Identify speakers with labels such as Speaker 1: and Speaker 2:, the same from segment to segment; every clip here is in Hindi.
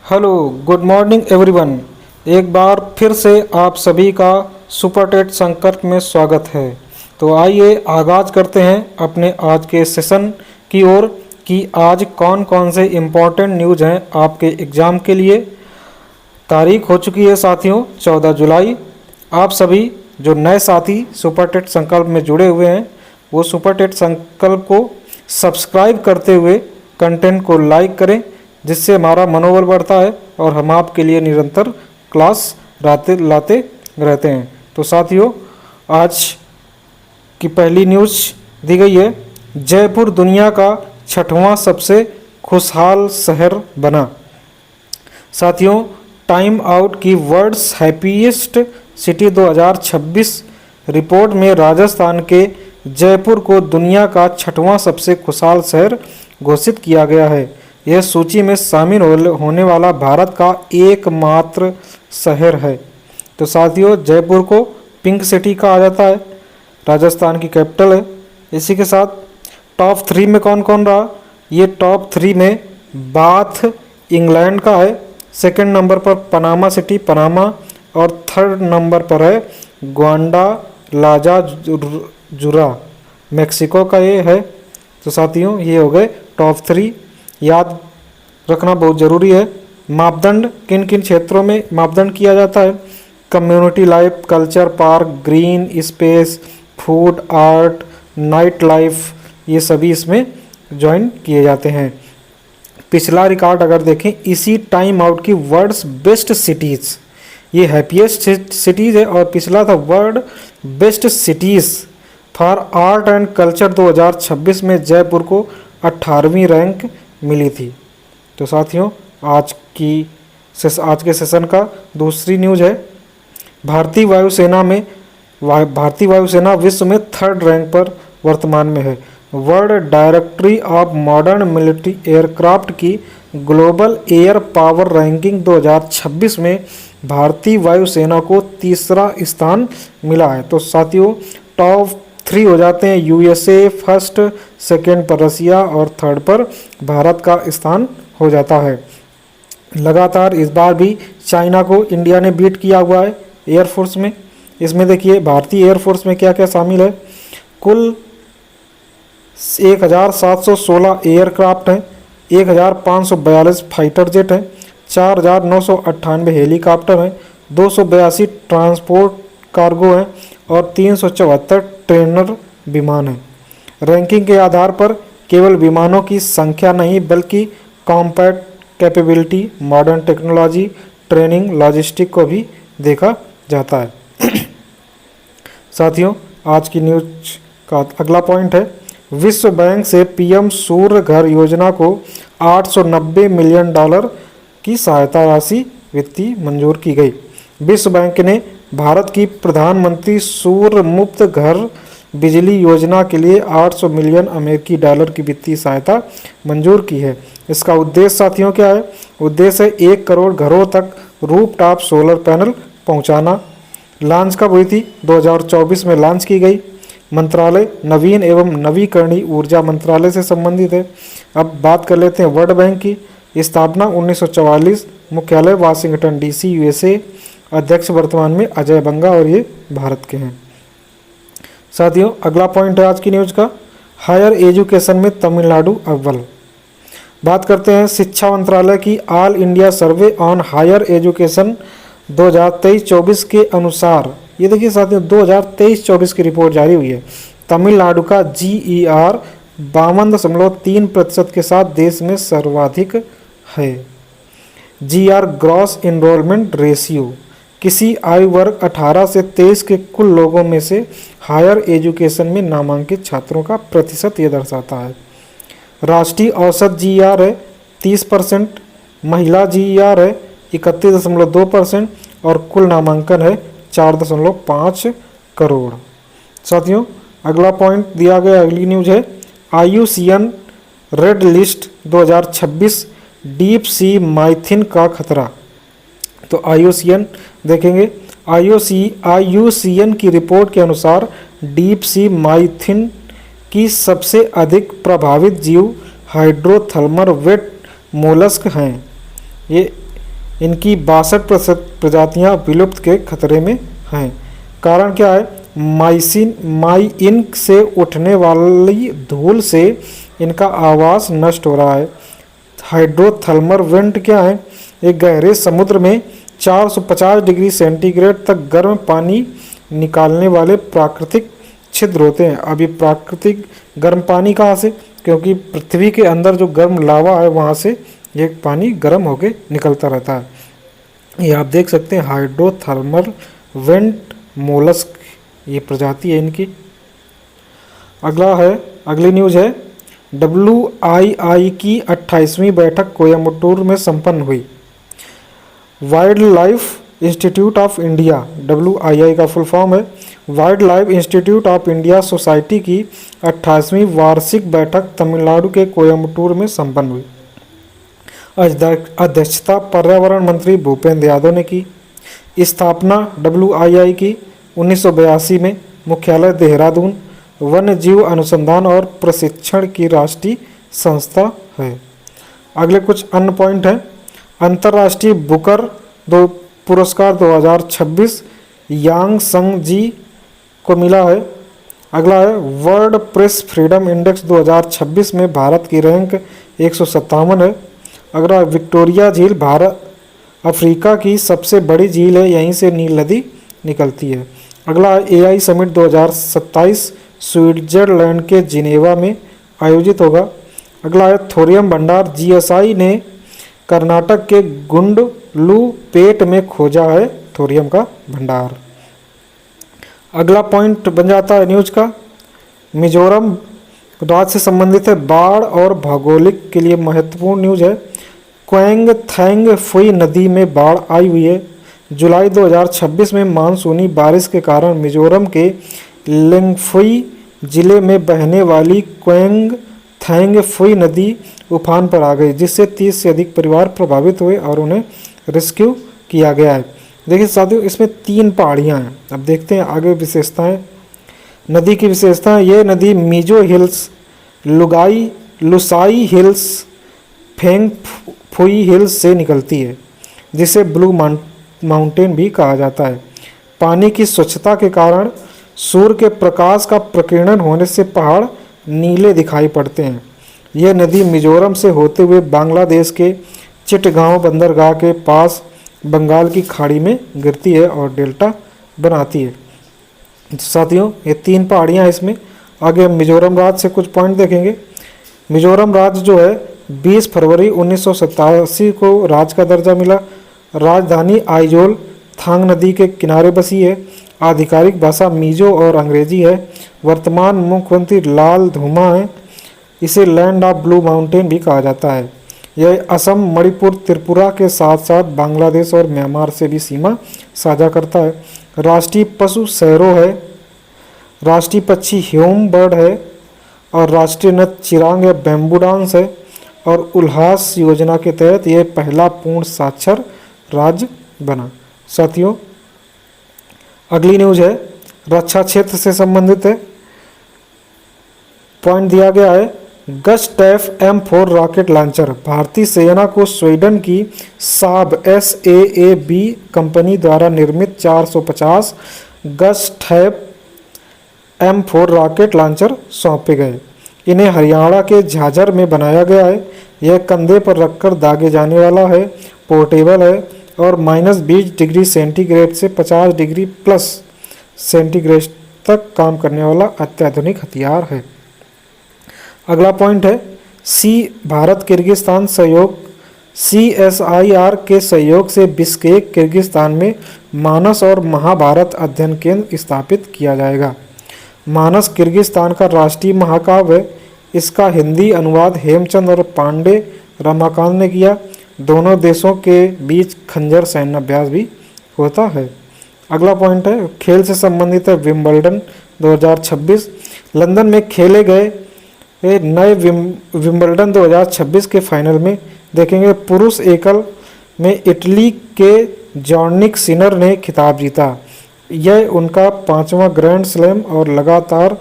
Speaker 1: Hello, good morning everyone. एक बार फिर से आप सभी का सुपर टेट संकल्प में स्वागत है। तो आइए आगाज़ करते हैं अपने आज के सेशन की ओर कि आज कौन कौन से इम्पोर्टेंट न्यूज़ हैं आपके एग्ज़ाम के लिए। तारीख हो चुकी है साथियों 14 जुलाई। आप सभी जो नए साथी सुपर टेट संकल्प में जुड़े हुए हैं वो सुपर टेट संकल्प को सब्सक्राइब करते हुए कंटेंट को लाइक करें, जिससे हमारा मनोबल बढ़ता है और हम आपके लिए निरंतर क्लास लाते रहते हैं। तो साथियों, आज की पहली न्यूज़ दी गई है, जयपुर दुनिया का 6वां सबसे खुशहाल शहर बना। साथियों, टाइम आउट की वर्ल्ड्स हैप्पीएस्ट सिटी 2026 रिपोर्ट में राजस्थान के जयपुर को दुनिया का 6वां सबसे खुशहाल शहर घोषित किया गया है। यह सूची में शामिल होने वाला भारत का एकमात्र शहर है। तो साथियों, जयपुर को पिंक सिटी कहा जाता है, राजस्थान की कैपिटल है। इसी के साथ टॉप 3 में कौन कौन रहा? ये टॉप 3 में बाथ इंग्लैंड का है, सेकंड नंबर पर पनामा सिटी पनामा, और थर्ड नंबर पर है ग्वांडालाजाजुरा मेक्सिको का ये है। तो साथियों, ये हो गए टॉप 3। याद रखना बहुत ज़रूरी है। मापदंड किन किन क्षेत्रों में मापदंड किया जाता है? Community life, culture, park, green space, food, art, night life, ये सभी इसमें ज्वाइन किए जाते हैं। पिछला रिकॉर्ड अगर देखें, इसी टाइम आउट की वर्ल्ड्स बेस्ट सिटीज़, ये हैप्पीएस्ट सिटीज़ है, और पिछला था world best cities for art and culture 2026 में जयपुर को 18वीं रैंक मिली थी। तो साथियों, आज के सेशन का दूसरी न्यूज़ है, भारतीय वायुसेना विश्व में 3rd रैंक पर वर्तमान में है। World directory of modern military aircraft की ग्लोबल एयर पावर रैंकिंग 2026 में भारतीय वायुसेना को 3रा स्थान मिला है। तो साथियों, टॉप 3 हो जाते हैं यूएसए फर्स्ट, सेकेंड पर रसिया और थर्ड पर भारत का स्थान हो जाता है। लगातार इस बार भी चाइना को इंडिया ने बीट किया हुआ है एयरफोर्स में। इसमें देखिए भारतीय एयरफोर्स में क्या क्या शामिल है। कुल 1716 एयरक्राफ्ट हैं, 1542 फाइटर जेट हैं, 4998 हेलीकॉप्टर हैं, 282 ट्रांसपोर्ट कार्गो हैं और 374 ट्रेनर विमान हैं। रैंकिंग के आधार पर केवल विमानों की संख्या नहीं बल्कि compact capability, modern technology, training, logistic को भी देखा जाता है। साथियों, आज की न्यूज का अगला पॉइंट है, विश्व बैंक से पीएम सूर्य घर योजना को $890 मिलियन की सहायता राशि वित्तीय मंजूर की गई। विश्व बैंक ने भारत की प्रधानमंत्री सूर्य मुफ्त घर बिजली योजना के लिए $800 मिलियन अमेरिकी की वित्तीय सहायता मंजूर की है। इसका उद्देश्य साथियों क्या है? उद्देश्य है 1 करोड़ घरों तक रूफटॉप सोलर पैनल पहुंचाना। लॉन्च कब हुई थी? 2024 में लॉन्च की गई। मंत्रालय नवीन एवं नवीकरणीय ऊर्जा मंत्रालय से संबंधित है। अब बात कर लेते हैं वर्ल्ड बैंक की। स्थापना 1944, मुख्यालय वाशिंगटन डीसी यूएसए, अध्यक्ष वर्तमान में अजय बंगा और ये भारत के हैं। साथियों, अगला पॉइंट है आज की न्यूज़ का, हायर एजुकेशन में तमिलनाडु अव्वल। बात करते हैं शिक्षा मंत्रालय की all India survey on higher education 2023-24 के अनुसार, ये देखिए साथियों 2023-24 की रिपोर्ट जारी हुई है। तमिलनाडु का GER 52.3% के साथ देश में सर्वाधिक है। GR ग्रॉस इनरोलमेंट रेशियो किसी आयु वर्ग 18 से 23 के कुल लोगों में से हायर एजुकेशन में नामांकित छात्रों का प्रतिशत ये दर्शाता है। राष्ट्रीय औसत GR है 30%, महिला GR है 31.2% और कुल नामांकन है 4.5 करोड़। साथियों, अगला पॉइंट दिया गया, अगली न्यूज़ है, IUCN red list 2026 deep sea माइथिन का खतरा। तो IUCN देखेंगे, IUCN की रिपोर्ट के अनुसार डीप सी माइथिन की सबसे अधिक प्रभावित जीव हाइड्रोथर्मल वेट मोलस्क हैं। ये इनकी 62% प्रजातियां विलुप्त के खतरे में हैं। कारण क्या है? माइन से उठने वाली धूल से इनका आवास नष्ट हो रहा है। हाइड्रोथर्मल वेंट क्या है? एक गहरे समुद्र में 450 डिग्री सेंटीग्रेड तक गर्म पानी निकालने वाले प्राकृतिक छिद्र होते हैं। अब ये प्राकृतिक गर्म पानी कहाँ से? क्योंकि पृथ्वी के अंदर जो गर्म लावा है वहाँ से ये पानी गर्म होके निकलता रहता है। ये आप देख सकते हैं हाइड्रोथर्मल वेंट मोलस्क, ये प्रजाति है इनकी। अगली न्यूज़ है WII की 28वीं बैठक कोयम्बटूर में संपन्न हुई। Wild life institute of India, WII का फुल फॉर्म है wild life institute of India society की 28वीं वार्षिक बैठक तमिलनाडु के कोयम्बटूर में संपन्न हुई। अध्यक्षता पर्यावरण मंत्री भूपेंद्र यादव ने की। स्थापना WII की 1982 में। मुख्यालय देहरादून। वन्य जीव अनुसंधान और प्रशिक्षण की राष्ट्रीय संस्था है। अगले कुछ अन्य पॉइंट हैं। अंतर्राष्ट्रीय बुकर पुरस्कार 2026 यांग संग जी को मिला है। अगला है वर्ल्ड प्रेस फ्रीडम इंडेक्स 2026 में भारत की रैंक 157 है। अगला विक्टोरिया झील भारत अफ्रीका की सबसे बड़ी झील है, यहीं से नील नदी निकलती है। अगला AI समिट 2027 स्विट्जरलैंड के जिनेवा में आयोजित होगा। अगला है थोरियम भंडार GSI ने कर्नाटक के गुंडलुपेट में खोजा है थोरियम का भंडार। अगला पॉइंट बन जाता है न्यूज का मिजोरम राज्य से संबंधित है। बाढ़ और भौगोलिक के लिए महत्वपूर्ण न्यूज है। क्वेंग थैंग फुई नदी में बाढ़ आई हुई है। जुलाई 2026 में मानसूनी बारिश के कारण मिजोरम के लिंगफुई जिले में बहने वाली क्वेंग थैंग फुई नदी उफान पर आ गई, जिससे 30 से अधिक परिवार प्रभावित हुए और उन्हें रेस्क्यू किया गया है। देखिए साथियों, इसमें 3 पहाड़ियाँ हैं। अब देखते हैं आगे विशेषताएं। नदी की विशेषताएं, ये नदी Mizo hills, Lushai hills, Phawngpui hills से निकलती है, जिसे ब्लू माउंटेन भी कहा जाता है। पानी की स्वच्छता के कारण सूर्य के प्रकाश का प्रकीर्णन होने से पहाड़ नीले दिखाई पड़ते हैं। यह नदी मिजोरम से होते हुए बांग्लादेश के चिटगांव बंदरगाह के पास बंगाल की खाड़ी में गिरती है और डेल्टा बनाती है। साथियों, ये 3 पहाड़ियाँ हैं इसमें। आगे हम मिजोरम राज्य से कुछ पॉइंट देखेंगे। मिजोरम राज्य जो है 20 फरवरी 1987 को राज्य का दर्जा मिला। राजधानी आइजोल थांग नदी के किनारे बसी है। आधिकारिक भाषा मीजो और अंग्रेजी है। वर्तमान मुख्यमंत्री लाल धूमा है। इसे लैंड ऑफ ब्लू माउंटेन भी कहा जाता है। यह असम, मणिपुर, त्रिपुरा के साथ साथ बांग्लादेश और म्यांमार से भी सीमा साझा करता है। राष्ट्रीय पशु सैरो है। राष्ट्रीय पक्षी ह्यूम बर्ड है और राष्ट्रीय नृत्य चिरांग या बैम्बू डांस है। और उल्हास योजना के तहत यह पहला पूर्ण साक्षर राज्य बना। साथियों, अगली न्यूज है रक्षा क्षेत्र से संबंधित है। पॉइंट दिया गया है गस्टैफ M4 रॉकेट लॉन्चर भारतीय सेना को स्वीडन की साब SAAB कंपनी द्वारा निर्मित 450 गस्टैफ M4 रॉकेट लॉन्चर सौंपे गए। इन्हें हरियाणा के झाझर में बनाया गया है। यह कंधे पर रखकर दागे जाने वाला है, पोर्टेबल है और -20 डिग्री सेंटीग्रेड से 50 डिग्री प्लस सेंटीग्रेड तक काम करने वाला अत्याधुनिक हथियार है। अगला पॉइंट है भारत किर्गिस्तान सहयोग CSIR के सहयोग से बिश्केक किर्गिस्तान में मानस और महाभारत अध्ययन केंद्र स्थापित किया जाएगा। मानस किर्गिस्तान का राष्ट्रीय महाकाव्य है। इसका हिंदी अनुवाद हेमचंद और पांडे रमाकांत ने किया। दोनों देशों के बीच खंजर सैन्य अभ्यास भी होता है। अगला पॉइंट है खेल से संबंधित है विंबलडन 2026 लंदन में खेले गए नए विंबलडन 2026 के फाइनल में देखेंगे पुरुष एकल में इटली के जॉर्निक सिनर ने खिताब जीता। यह उनका 5वां ग्रैंड स्लैम और लगातार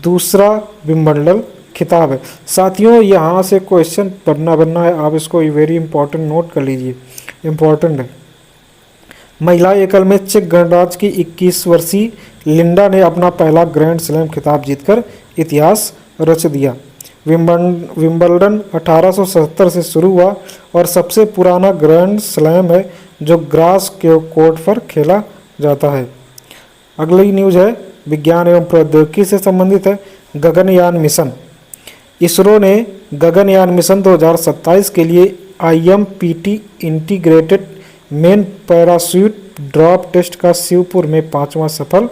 Speaker 1: दूसरा विंबलडन खिताब है। साथियों, यहाँ से क्वेश्चन बनना है, आप इसको वेरी इंपॉर्टेंट नोट कर लीजिए। इम्पोर्टेंट है। महिला एकल में चेक गणराज्य की 21 वर्षीय लिंडा ने अपना पहला ग्रैंड स्लैम खिताब जीतकर इतिहास रच दिया। विंबलडन 1877 से शुरू हुआ और सबसे पुराना ग्रैंड स्लैम है जो ग्रास के कोर्ट पर खेला जाता है। अगली न्यूज़ है विज्ञान एवं प्रौद्योगिकी से संबंधित है। गगनयान मिशन। इसरो ने गगनयान मिशन 2027 के लिए IMPT integrated main parachute drop test का शिवपुर में 5वां सफल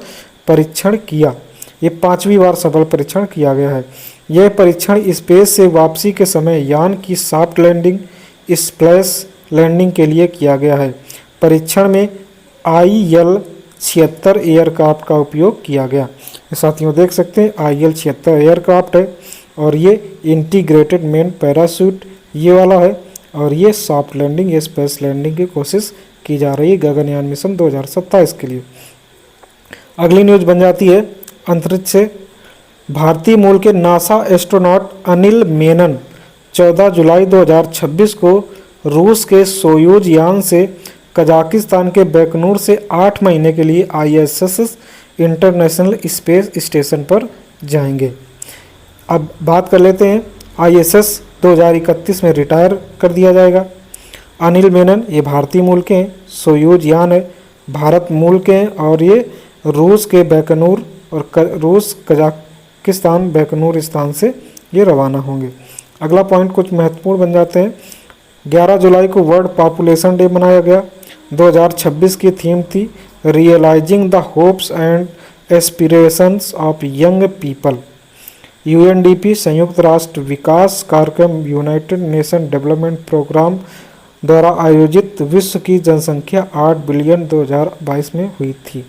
Speaker 1: परीक्षण किया। ये 5वीं बार सफल परीक्षण किया गया है। यह परीक्षण स्पेस से वापसी के समय यान की सॉफ्ट लैंडिंग स्प्लैश लैंडिंग के लिए किया गया है। परीक्षण में IL-76 एयरक्राफ्ट का उपयोग किया गया। साथियों देख सकते हैं IL-76 एयरक्राफ्ट है और ये इंटीग्रेटेड मेन पैराशूट ये वाला है और ये सॉफ्ट लैंडिंग या स्पेस लैंडिंग की कोशिश की जा रही है गगनयान मिशन 2027 के लिए। अगली न्यूज़ बन जाती है अंतरिक्ष से। भारतीय मूल के नासा एस्ट्रोनॉट अनिल मेनन 14 जुलाई 2026 को रूस के सोयूज यान से कजाकिस्तान के बैकनूर से 8 महीने के लिए ISS इंटरनेशनल स्पेस स्टेशन पर जाएंगे। अब बात कर लेते हैं ISS 2031 में रिटायर कर दिया जाएगा। अनिल मेनन ये भारतीय मूल के हैं, सोयूज यान है भारत मूल के हैं और ये रूस के बैकनूर और रूस कजाकिस्तान बैकनूर स्थान से ये रवाना होंगे। अगला पॉइंट कुछ महत्वपूर्ण बन जाते हैं। 11 जुलाई को वर्ल्ड पॉपुलेशन डे मनाया गया। 2026 की थीम थी realizing the hopes and aspirations of young people. UNDP संयुक्त राष्ट्र विकास कार्यक्रम यूनाइटेड नेशन डेवलपमेंट प्रोग्राम द्वारा आयोजित विश्व की जनसंख्या 8 बिलियन 2022 में हुई थी।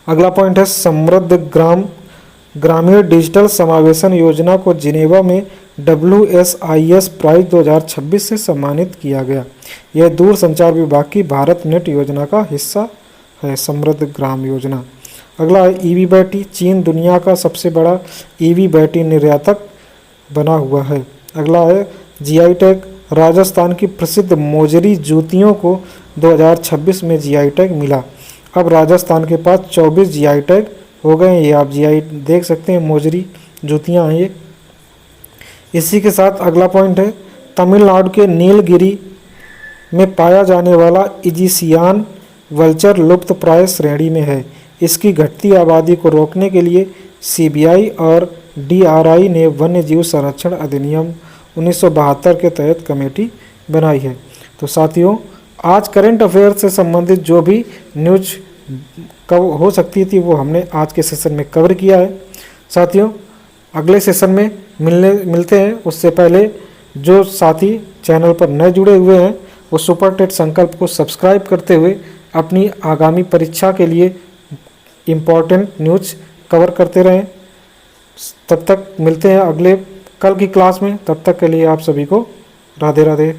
Speaker 1: अगला पॉइंट है समृद्ध ग्रामीण डिजिटल समावेशन योजना को जिनेवा में WSIS प्राइज 2026 से सम्मानित किया गया। यह दूर संचार विभाग की भारत नेट योजना का हिस्सा है। समृद्ध ग्राम योजना। अगला है EV बैटरी। चीन दुनिया का सबसे बड़ा EV बैटरी निर्यातक बना हुआ है। अगला है GI टैग। राजस्थान की प्रसिद्ध मोजरी जूतियों को 2026 में GI टैग मिला। अब राजस्थान के पास 24 GI टैग हो गए। ये आप GI देख सकते हैं, मोजरी जूतियाँ हैं ये। इसी के साथ अगला पॉइंट है तमिलनाडु के नीलगिरी में पाया जाने वाला इजिसियान वल्चर लुप्त प्राय श्रेणी में है। इसकी घटती आबादी को रोकने के लिए CBI और DRI ने वन्य जीव संरक्षण अधिनियम 1972 के तहत कमेटी बनाई है। तो साथियों आज करंट अफेयर से संबंधित जो भी न्यूज हो सकती थी वो हमने आज के सेशन में कवर किया है। साथियों अगले सेशन में मिलते हैं। उससे पहले जो साथी चैनल पर नए जुड़े हुए हैं वो सुपर टेट संकल्प को सब्सक्राइब करते हुए अपनी आगामी परीक्षा के लिए इम्पॉर्टेंट न्यूज कवर करते रहें। तब तक मिलते हैं अगले कल की क्लास में। तब तक के लिए आप सभी को राधे राधे।